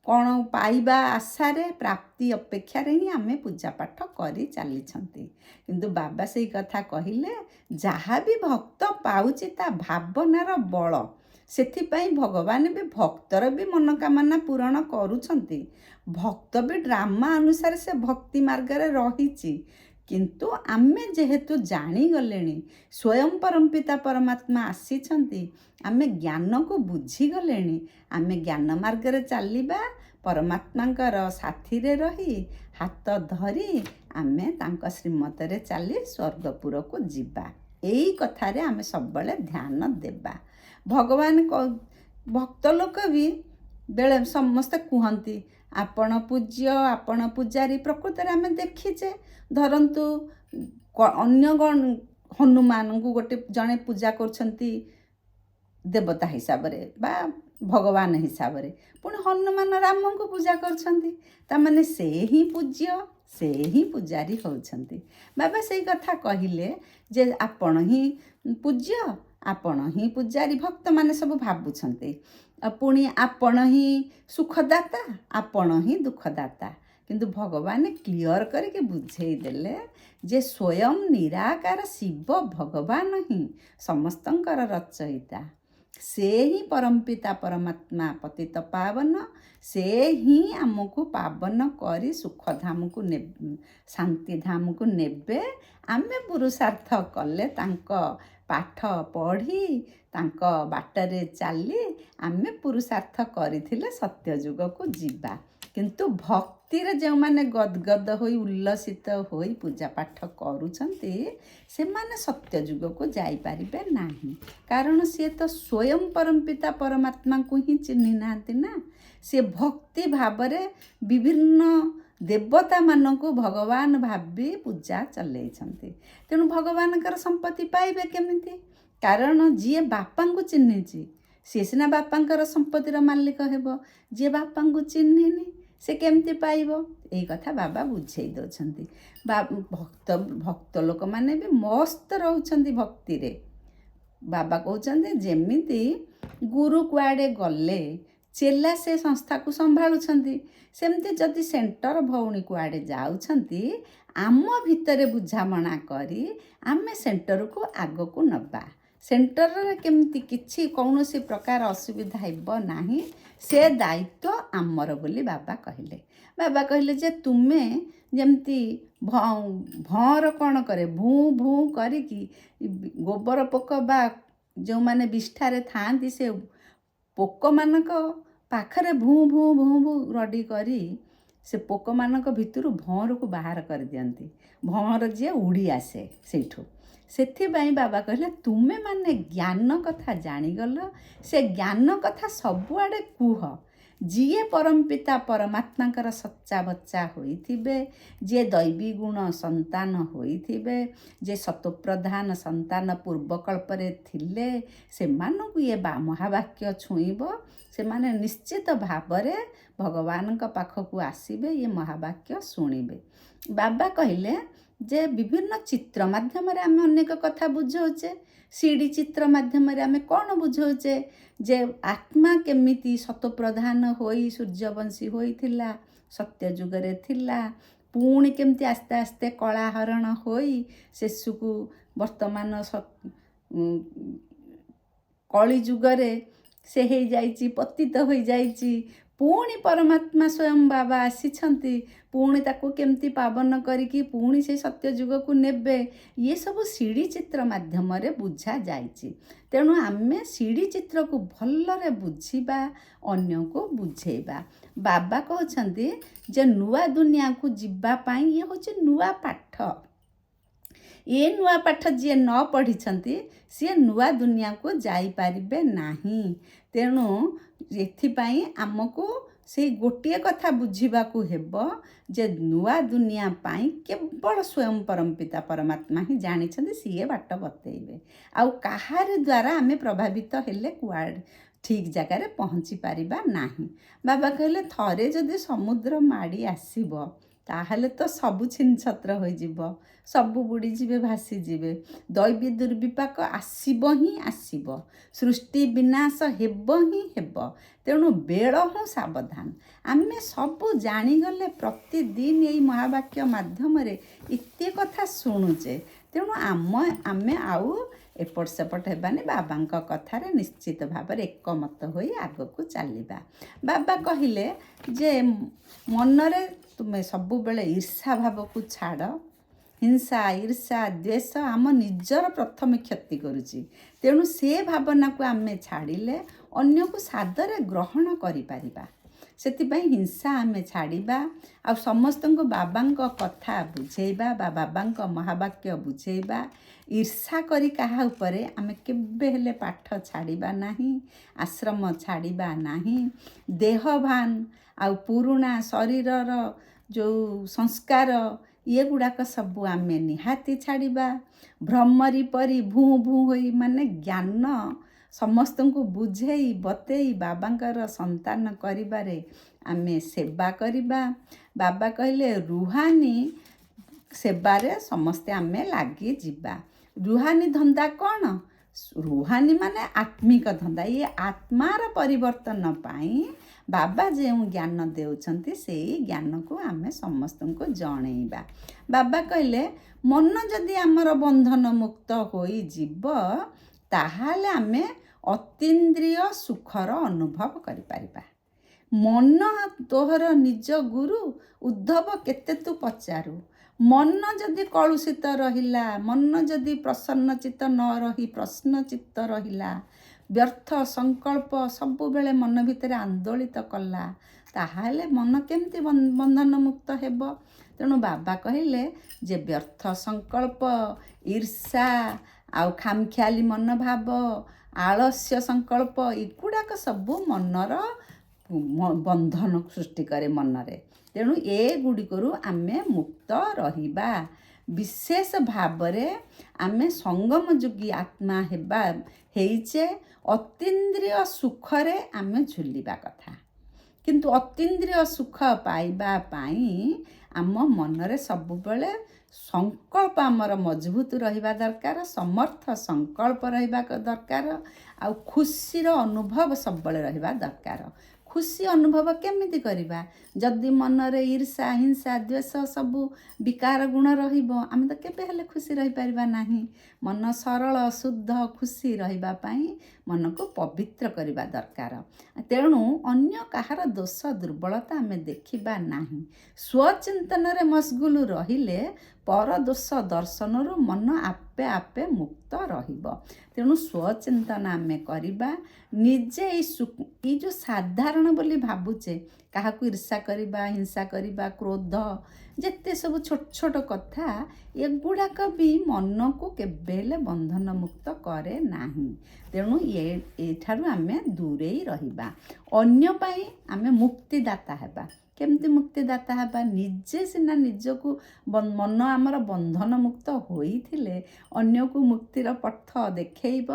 କ'ଣ ପାଇବା ଆଶାରେ, ପ୍ରାପ୍ତି ଅପେକ୍ଷାରେ ହିଁ ଆମେ ପୂଜା ପାଠ କରି ଚାଲିଛନ୍ତି। କିନ୍ତୁ ବାବା ସେଇ କଥା କହିଲେ, ଯାହା ବି ଭକ୍ତ ପାଉଛି ତା ଭାବନାର ବଳ। ସେଥିପାଇଁ ଭଗବାନ ବି ଭକ୍ତର ବି ମନୋକାମନା ପୂରଣ କରୁଛନ୍ତି। ଭକ୍ତ ବି ଡ୍ରାମା ଅନୁସାରେ ସେ ଭକ୍ତି ମାର୍ଗରେ ରହିଛି। କିନ୍ତୁ ଆମେ ଯେହେତୁ ଜାଣିଗଲେଣି ସ୍ୱୟଂ ପରମପିତା ପରମାତ୍ମା ଆସିଛନ୍ତି, ଆମେ ଜ୍ଞାନକୁ ବୁଝିଗଲେଣି, ଆମେ ଜ୍ଞାନ ମାର୍ଗରେ ଚାଲିବା, ପରମାତ୍ମାଙ୍କର ସାଥିରେ ରହି ହାତ ଧରି ଆମେ ତାଙ୍କ ଶ୍ରୀମତରେ ଚାଲି ସ୍ୱର୍ଗପୁରକୁ ଯିବା। ଏଇ କଥାରେ ଆମେ ସବୁବେଳେ ଧ୍ୟାନ ଦେବା। ଭଗବାନ ଭକ୍ତ ଲୋକ ବି ବେଳେ ସମସ୍ତେ କୁହନ୍ତି ଆପଣ ପୂଜ୍ୟ, ଆପଣ ପୂଜାରୀ। ପ୍ରକୃତରେ ଆମେ ଦେଖିଛେ, ଧରନ୍ତୁ ଅନ୍ୟ ହନୁମାନଙ୍କୁ ଜଣେ ପୂଜା କରୁଛନ୍ତି ଦେବତା ହିସାବରେ ବା ଭଗବାନ ହିସାବରେ, ପୁଣି ହନୁମାନ ରାମଙ୍କୁ ପୂଜା କରୁଛନ୍ତି, ତାମାନେ ସେ ହିଁ ପୂଜ୍ୟ, ସେ ହିଁ ପୂଜାରୀ ହେଉଛନ୍ତି। ବାବା ସେଇ କଥା କହିଲେ ଯେ ଆପଣ ହିଁ ପୂଜ୍ୟ, ଆପଣ ହିଁ ପୂଜାରୀ। ଭକ୍ତମାନେ ସବୁ ଭାବୁଛନ୍ତି ପୁଣି ଆପଣ ହିଁ ସୁଖଦାତା, ଆପଣ ହିଁ ଦୁଃଖଦାତା। କିନ୍ତୁ ଭଗବାନ କ୍ଲିଅର କରିକି ବୁଝେଇ ଦେଲେ ଯେ ସ୍ୱୟଂ ନିରାକାର ଶିବ ଭଗବାନ ହିଁ ସମସ୍ତଙ୍କର ରଚୟିତା। ସେ ହିଁ ପରମପିତା ପରମାତ୍ମା ପତିତ ପାବନ। ସେ ହିଁ ଆମକୁ ପାବନ କରି ସୁଖଧାମକୁ ଶାନ୍ତିଧାମକୁ ନେବେ। ଆମେ ପୁରୁଷାର୍ଥ କଲେ, ତାଙ୍କ ପାଠ ପଢ଼ି, ତାଙ୍କ ବାଟରେ ଚାଲି ଆମେ ପୁରୁଷାର୍ଥ କରିଥିଲେ ସତ୍ୟଯୁଗକୁ ଯିବା। କିନ୍ତୁ ଭକ୍ତିରେ ଯେଉଁମାନେ ଗଦଗଦ ହୋଇ ଉଲ୍ଲସିତ ହୋଇ ପୂଜା ପାଠ କରୁଛନ୍ତି, ସେମାନେ ସତ୍ୟଯୁଗକୁ ଯାଇପାରିବେ ନାହିଁ। କାରଣ ସିଏ ତ ସ୍ୱୟଂ ପରମପିତା ପରମାତ୍ମାଙ୍କୁ ହିଁ ଚିହ୍ନି ନାହାନ୍ତି ନା। ସିଏ ଭକ୍ତି ଭାବରେ ବିଭିନ୍ନ ଦେବତାମାନଙ୍କୁ ଭଗବାନ ଭାବି ପୂଜା ଚଲେଇଛନ୍ତି। ତେଣୁ ଭଗବାନଙ୍କର ସମ୍ପତ୍ତି ପାଇବେ କେମିତି? କାରଣ ଯିଏ ବାପାଙ୍କୁ ଚିହ୍ନିଛି ସିଏ ସିନା ବାପାଙ୍କର ସମ୍ପତ୍ତିର ମାଲିକ ହେବ, ଯିଏ ବାପାଙ୍କୁ ଚିହ୍ନିନି ସେ କେମିତି ପାଇବ? ଏଇ କଥା ବାବା ବୁଝେଇ ଦେଉଛନ୍ତି। ଭକ୍ତ ଲୋକମାନେ ବି ମସ୍ତ ରହୁଛନ୍ତି ଭକ୍ତିରେ। ବାବା କହୁଛନ୍ତି ଯେମିତି ଗୁରୁ କୁଆଡ଼େ ଗଲେ ଚେଲା ସେ ସଂସ୍ଥାକୁ ସମ୍ଭାଳୁଛନ୍ତି, ସେମିତି ଯଦି ସେଣ୍ଟର ଭଉଣୀ କୁଆଡ଼େ ଯାଉଛନ୍ତି, ଆମ ଭିତରେ ବୁଝାମଣା କରି ଆମେ ସେଣ୍ଟରକୁ ଆଗକୁ ନେବା। ସେଣ୍ଟରରେ କେମିତି କିଛି କୌଣସି ପ୍ରକାର ଅସୁବିଧା ହେବ ନାହିଁ, ସେ ଦାୟିତ୍ୱ ଆମର ବୋଲି ବାବା କହିଲେ। ବାବା କହିଲେ ଯେ ତୁମେ ଯେମିତି ଭଁର କ'ଣ କରେ, ଭୁଁ ଭୁଁ କରିକି ଗୋବର ପୋକ ବା ଯେଉଁମାନେ ବିଷ୍ଠାରେ ଥାଆନ୍ତି ସେ ପୋକମାନଙ୍କ ପାଖରେ ଭୁଁ ଭୁଁ ଭୁଁ ଭୁଁ ରଡ଼ି କରି ସେ ପୋକମାନଙ୍କ ଭିତରୁ ଭଁରକୁ ବାହାର କରିଦିଅନ୍ତି। ଭଁର ଯିଏ ଉଡ଼ି ଆସେ ସେଇଠୁ। ସେଥିପାଇଁ ବାବା କହିଲେ ତୁମେମାନେ ଜ୍ଞାନ କଥା ଜାଣିଗଲ, ସେ ଜ୍ଞାନ କଥା ସବୁଆଡ଼େ କୁହ। ଯିଏ ପରମପିତା ପରମାତ୍ମାଙ୍କର ସଚ୍ଚା ବଚ୍ଚା ହୋଇଥିବେ, ଯିଏ ଦୈବୀ ଗୁଣ ସନ୍ତାନ ହୋଇଥିବେ, ଯିଏ ସତୋପ୍ରଧାନ ସନ୍ତାନ ପୂର୍ବକଳ୍ପରେ ଥିଲେ, ସେମାନଙ୍କୁ ଇଏ ମହାବାକ୍ୟ ଛୁଇଁବ। ସେମାନେ ନିଶ୍ଚିତ ଭାବରେ ଭଗବାନଙ୍କ ପାଖକୁ ଆସିବେ, ଇଏ ମହାବାକ୍ୟ ଶୁଣିବେ। ବାବା କହିଲେ ଯେ ବିଭିନ୍ନ ଚିତ୍ର ମାଧ୍ୟମରେ ଆମେ ଅନେକ କଥା ବୁଝାଉଛେ। ସିଡ଼ି ଚିତ୍ର ମାଧ୍ୟମରେ ଆମେ କ'ଣ ବୁଝାଉଛେ? ଯେ ଆତ୍ମା କେମିତି ସତୋପ୍ରଧାନ ହୋଇ ସୂର୍ଯ୍ୟବଂଶୀ ହୋଇଥିଲା, ସତ୍ୟ ଯୁଗରେ ଥିଲା, ପୁଣି କେମିତି ଆସ୍ତେ ଆସ୍ତେ କଳାହରଣ ହୋଇ ଶେଷକୁ ବର୍ତ୍ତମାନ କଳି ଯୁଗରେ ସେ ହେଇଯାଇଛି, ପତିତ ହୋଇଯାଇଛି। ପୁଣି ପରମାତ୍ମା ସ୍ୱୟଂ ବାବା ଆସିଛନ୍ତି, ପୁଣି ତାକୁ କେମିତି ପାବନ କରିକି ପୁଣି ସେ ସତ୍ୟ ଯୁଗକୁ ନେବେ। ଇଏ ସବୁ ସିଡ଼ି ଚିତ୍ର ମାଧ୍ୟମରେ ବୁଝାଯାଇଛି। ତେଣୁ ଆମେ ସିଡ଼ି ଚିତ୍ରକୁ ଭଲରେ ବୁଝିବା, ଅନ୍ୟକୁ ବୁଝେଇବା। ବାବା କହୁଛନ୍ତି ଯେ ନୂଆ ଦୁନିଆକୁ ଯିବା ପାଇଁ ଇଏ ହେଉଛି ନୂଆ ପାଠ। ଏ ନୂଆ ପାଠ ଯିଏ ନ ପଢ଼ିଛନ୍ତି ସିଏ ନୂଆ ଦୁନିଆକୁ ଯାଇପାରିବେ ନାହିଁ। ତେଣୁ ଏଥିପାଇଁ ଆମକୁ ସେଇ ଗୋଟିଏ କଥା ବୁଝିବାକୁ ହେବ ଯେ ନୂଆ ଦୁନିଆ ପାଇଁ କେବଳ ସ୍ୱୟଂ ପରମପିତା ପରମାତ୍ମା ହିଁ ଜାଣିଛନ୍ତି, ସିଏ ବାଟ ବତେଇବେ। ଆଉ କାହାରି ଦ୍ୱାରା ଆମେ ପ୍ରଭାବିତ ହେଲେ କୁଆଡ଼େ ଠିକ୍ ଜାଗାରେ ପହଞ୍ଚି ପାରିବା ନାହିଁ। ବାବା କହିଲେ ଥରେ ଯଦି ସମୁଦ୍ର ମାଡ଼ି ଆସିବ ତାହେଲେ ତ ସବୁ ଛିନ୍ଛତ୍ର ହୋଇଯିବ, ସବୁ ବୁଡ଼ିଯିବେ, ଭାସିଯିବେ। ଦୈବୀ ଦୁର୍ବିପାକ ଆସିବ ହିଁ ଆସିବ, ସୃଷ୍ଟି ବିନାଶ ହେବ ହିଁ ହେବ। ତେଣୁ ବେଳ ହିଁ ସାବଧାନ। ଆମେ ସବୁ ଜାଣିଗଲେ, ପ୍ରତିଦିନ ଏଇ ମହାବାକ୍ୟ ମାଧ୍ୟମରେ ଏତେ କଥା ଶୁଣୁଛେ। ତେଣୁ ଆମେ ଆଉ ଏପଟ ସେପଟ ହେବାନି, ବାବାଙ୍କ କଥାରେ ନିଶ୍ଚିତ ଭାବରେ ଏକମତ ହୋଇ ଆଗକୁ ଚାଲିବା। ବାବା କହିଲେ ଯେ ମନରେ ତୁମେ ସବୁବେଳେ ଈର୍ଷା ଭାବକୁ ଛାଡ଼। ହିଂସା, ଈର୍ଷା, ଦ୍ୱେଷ ଆମ ନିଜର ପ୍ରଥମେ କ୍ଷତି କରୁଛି। ତେଣୁ ସେ ଭାବନାକୁ ଆମେ ଛାଡ଼ିଲେ ଅନ୍ୟକୁ ସାଦରେ ଗ୍ରହଣ କରିପାରିବା। ସେଥିପାଇଁ ହିଂସା ଆମେ ଛାଡ଼ିବା, ଆଉ ସମସ୍ତଙ୍କୁ ବାବାଙ୍କ କଥା ବୁଝେଇବା ବା ବାବାଙ୍କ ମହାବାକ୍ୟ ବୁଝେଇବା। ଈର୍ଷା କରି କାହା ଉପରେ ଆମେ କେବେ ହେଲେ ପାଠ ଛାଡ଼ିବା ନାହିଁ, ଆଶ୍ରମ ଛାଡ଼ିବା ନାହିଁ। ଦେହଭାନ ଆଉ ପୁରୁଣା ଶରୀରର ଯେଉଁ ସଂସ୍କାର ଏଗୁଡ଼ାକ ସବୁ ଆମେ ନିହାତି ଛାଡ଼ିବା। ଭ୍ରମରୀ ପରି ଭୁଁ ଭୁଁ ହୋଇ ମାନେ ଜ୍ଞାନ ସମସ୍ତଙ୍କୁ ବୁଝେଇ ବତେଇ ବାବାଙ୍କର ସନ୍ତାନ କରିବାରେ ଆମେ ସେବା କରିବା। ବାବା କହିଲେ ରୁହାନୀ ସେବାରେ ସମସ୍ତେ ଆମେ ଲାଗିଯିବା। ରୁହାନୀ ଧନ୍ଦା କ'ଣ? ରୁହାନୀ ମାନେ ଆତ୍ମିକ ଧନ୍ଦା। ଇଏ ଆତ୍ମାର ପରିବର୍ତ୍ତନ ପାଇଁ ବାବା ଯେଉଁ ଜ୍ଞାନ ଦେଉଛନ୍ତି ସେଇ ଜ୍ଞାନକୁ ଆମେ ସମସ୍ତଙ୍କୁ ଜଣେଇବା। ବାବା କହିଲେ ମନ ଯଦି ଆମର ବନ୍ଧନ ମୁକ୍ତ ହୋଇଯିବ ତାହେଲେ ଆମେ ଅତୀନ୍ଦ୍ରିୟ ସୁଖର ଅନୁଭବ କରିପାରିବା। ମନ ତୋହର ନିଜ ଗୁରୁ, ଉଦ୍ଧବ କେତେ ତୁ ପଚାରୁ। ମନ ଯଦି କଳୁଷିତ ରହିଲା, ମନ ଯଦି ପ୍ରସନ୍ନଚିତ୍ତ ନ ରହି ପ୍ରଶ୍ନଚିତ୍ତ ରହିଲା, ବ୍ୟର୍ଥ ସଂକଳ୍ପ ସବୁବେଳେ ମନ ଭିତରେ ଆନ୍ଦୋଳିତ କଲା, ତାହେଲେ ମନ କେମିତି ବନ୍ଧନ ମୁକ୍ତ ହେବ? ତେଣୁ ବାବା କହିଲେ ଯେ ବ୍ୟର୍ଥ ସଂକଳ୍ପ, ଈର୍ଷା ଆଉ ଖାମଖିଆଲି ମନୋଭାବ, ଆଳସ୍ୟ ସଂକଳ୍ପ ଏଗୁଡ଼ାକ ସବୁ ମନର ବନ୍ଧନ ସୃଷ୍ଟି କରେ ମନରେ। ତେଣୁ ଏଗୁଡ଼ିକରୁ ଆମେ ମୁକ୍ତ ରହିବା। ବିଶେଷ ଭାବରେ ଆମେ ସଙ୍ଗମ ଯୋଗୀ ଆତ୍ମା ହେଇଛେ। ଅତୀନ୍ଦ୍ରିୟ ସୁଖରେ ଆମେ ଝୁଲିବା କଥା, କିନ୍ତୁ ଅତୀନ୍ଦ୍ରିୟ ସୁଖ ପାଇବା ପାଇଁ ଆମ ମନରେ ସବୁବେଳେ ସଂକଳ୍ପ ଆମର ମଜବୁତ ରହିବା ଦରକାର, ସମର୍ଥ ସଂକଳ୍ପ ରହିବା ଦରକାର, ଆଉ ଖୁସିର ଅନୁଭବ ସବୁବେଳେ ରହିବା ଦରକାର। ଖୁସି ଅନୁଭବ କେମିତି କରିବା? ଯଦି ମନରେ ଈର୍ଷା ହିଂସା ଦ୍ୱେଷ ସବୁ ବିକାର ଗୁଣ ରହିବ, ଆମେ ତ କେବେ ହେଲେ ଖୁସି ରହିପାରିବା ନାହିଁ। ମନ ସରଳ ଶୁଦ୍ଧ ଖୁସି ରହିବା ପାଇଁ ମନକୁ ପବିତ୍ର କରିବା ଦରକାର। ତେଣୁ ଅନ୍ୟ କାହାର ଦୋଷ ଦୁର୍ବଳତା ଆମେ ଦେଖିବା ନାହିଁ। ସ୍ୱଚିନ୍ତନରେ ମସଗୁଲ ରହିଲେ ପର ଦୋଷ ଦର୍ଶନରୁ ମନ ଆପେ ଆପେ ମୁକ୍ତ ରହିବ। ତେଣୁ ସ୍ୱଚିନ୍ତନ ଆମେ କରିବା। ନିଜେ ଏଇ ଯେଉଁ ସାଧାରଣ ବୋଲି ଭାବୁଛେ, କାହାକୁ ଈର୍ଷା କରିବା ହିଂସା କରିବା କ୍ରୋଧ ଯେତେ ସବୁ ଛୋଟ ଛୋଟ କଥା, ଏଗୁଡ଼ାକ ବି ମନକୁ କେବେ ହେଲେ ବନ୍ଧନ ମୁକ୍ତ କରେ ନାହିଁ। ତେଣୁ ଏଠାରୁ ଆମେ ଦୂରେଇ ରହିବା। ଅନ୍ୟ ପାଇଁ ଆମେ ମୁକ୍ତିଦାତା ହେବା। କେମିତି ମୁକ୍ତିଦାତା ହେବା? ନିଜେ ସିନା ନିଜକୁ ମନ ଆମର ବନ୍ଧନ ମୁକ୍ତ ହୋଇଥିଲେ ଅନ୍ୟକୁ ମୁକ୍ତିର ପଥ ଦେଖେଇବ,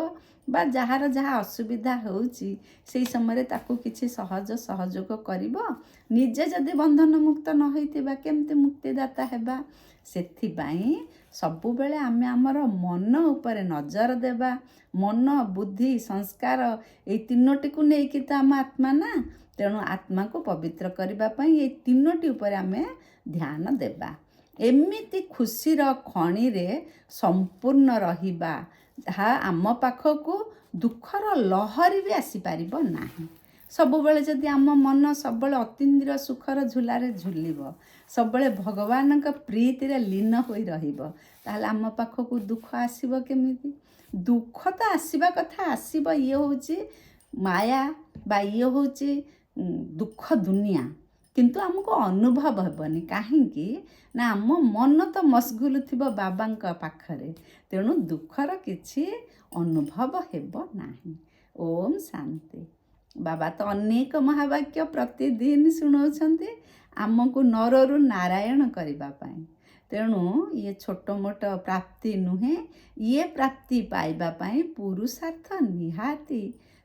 ବା ଯାହାର ଯାହା ଅସୁବିଧା ହେଉଛି ସେଇ ସମୟରେ ତାକୁ କିଛି ସହଯୋଗ କରିବ। ନିଜେ ଯଦି ବନ୍ଧନ ମୁକ୍ତ ନ ହୋଇଥିବା କେମିତି ମୁକ୍ତିଦାତା ହେବା? ସେଥିପାଇଁ ସବୁବେଳେ ଆମେ ଆମର ମନ ଉପରେ ନଜର ଦେବା। ମନ ବୁଦ୍ଧି ସଂସ୍କାର ଏଇ ତିନୋଟିକୁ ନେଇକି ତ ଆମ ଆତ୍ମା ନା। ତେଣୁ ଆତ୍ମାକୁ ପବିତ୍ର କରିବା ପାଇଁ ଏଇ ତିନୋଟି ଉପରେ ଆମେ ଧ୍ୟାନ ଦେବା। ଏମିତି ଖୁସିର ଖଣିରେ ସମ୍ପୂର୍ଣ୍ଣ ରହିବା, ଯାହା ଆମ ପାଖକୁ ଦୁଃଖର ଲହରୀ ବି ଆସିପାରିବ ନାହିଁ। ସବୁବେଳେ ଯଦି ଆମ ମନ ସବୁବେଳେ ଅତୀନ୍ଦ୍ରିୟ ସୁଖର ଝୁଲାରେ ଝୁଲିବ, ସବୁବେଳେ ଭଗବାନଙ୍କ ପ୍ରୀତିରେ ଲୀନ ହୋଇ ରହିବ, ତାହେଲେ ଆମ ପାଖକୁ ଦୁଃଖ ଆସିବ କେମିତି? ଦୁଃଖ ତ ଆସିବା କଥା ଆସିବ। ଇଏ ହେଉଛି ମାୟା ବା ଇଏ ହେଉଛି ଦୁଃଖ ଦୁନିଆ। କିନ୍ତୁ ଆମକୁ ଅନୁଭବ ହେବନି। କାହିଁକି ନା ଆମ ମନ ତ ମସଗୁଲ ଥିବ ବାବାଙ୍କ ପାଖରେ। ତେଣୁ ଦୁଃଖର କିଛି ଅନୁଭବ ହେବ ନାହିଁ। ଓମ୍ ଶାନ୍ତି। ବାବା ତ ଅନେକ ମହାବାକ୍ୟ ପ୍ରତିଦିନ ଶୁଣାଉଛନ୍ତି ଆମକୁ ନରରୁ ନାରାୟଣ କରିବା ପାଇଁ। ତେଣୁ ଇଏ ଛୋଟ ମୋଟ ପ୍ରାପ୍ତି ନୁହେଁ। ଇଏ ପ୍ରାପ୍ତି ପାଇବା ପାଇଁ ପୁରୁଷାର୍ଥ ନିହାତି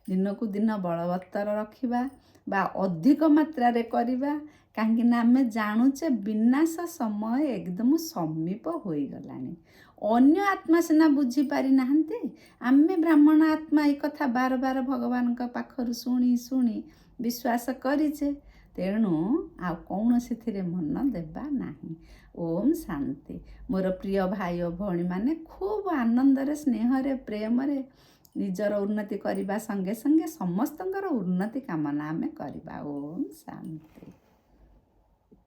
ଦିନକୁ ଦିନ ବଳବତ୍ତର ରଖିବା ବା ଅଧିକ ମାତ୍ରାରେ କରିବା। କାହିଁକି ନା ଆମେ ଜାଣୁଛେ ବିନାଶ ସମୟ ଏକଦମ ସମୀପ ହୋଇଗଲାଣି। ଅନ୍ୟ ଆତ୍ମା ସିନା ବୁଝିପାରି ନାହାନ୍ତି, ଆମେ ବ୍ରାହ୍ମଣ ଆତ୍ମା ଏ କଥା ବାର ବାର ଭଗବାନଙ୍କ ପାଖରୁ ଶୁଣି ଶୁଣି ବିଶ୍ୱାସ କରିଛେ। ତେଣୁ ଆଉ କୌଣସିଥିରେ ମନ ଦେବା ନାହିଁ। ଓମ୍ ଶାନ୍ତି। ମୋର ପ୍ରିୟ ଭାଇ ଓ ଭଉଣୀମାନେ ଖୁବ୍ ଆନନ୍ଦରେ ସ୍ନେହରେ ପ୍ରେମରେ ନିଜର ଉନ୍ନତି କରିବା ସଙ୍ଗେ ସଙ୍ଗେ ସମସ୍ତଙ୍କର ଉନ୍ନତି କାମନା ଆମେ କରିବା। ଓମ୍ ଶାନ୍ତି।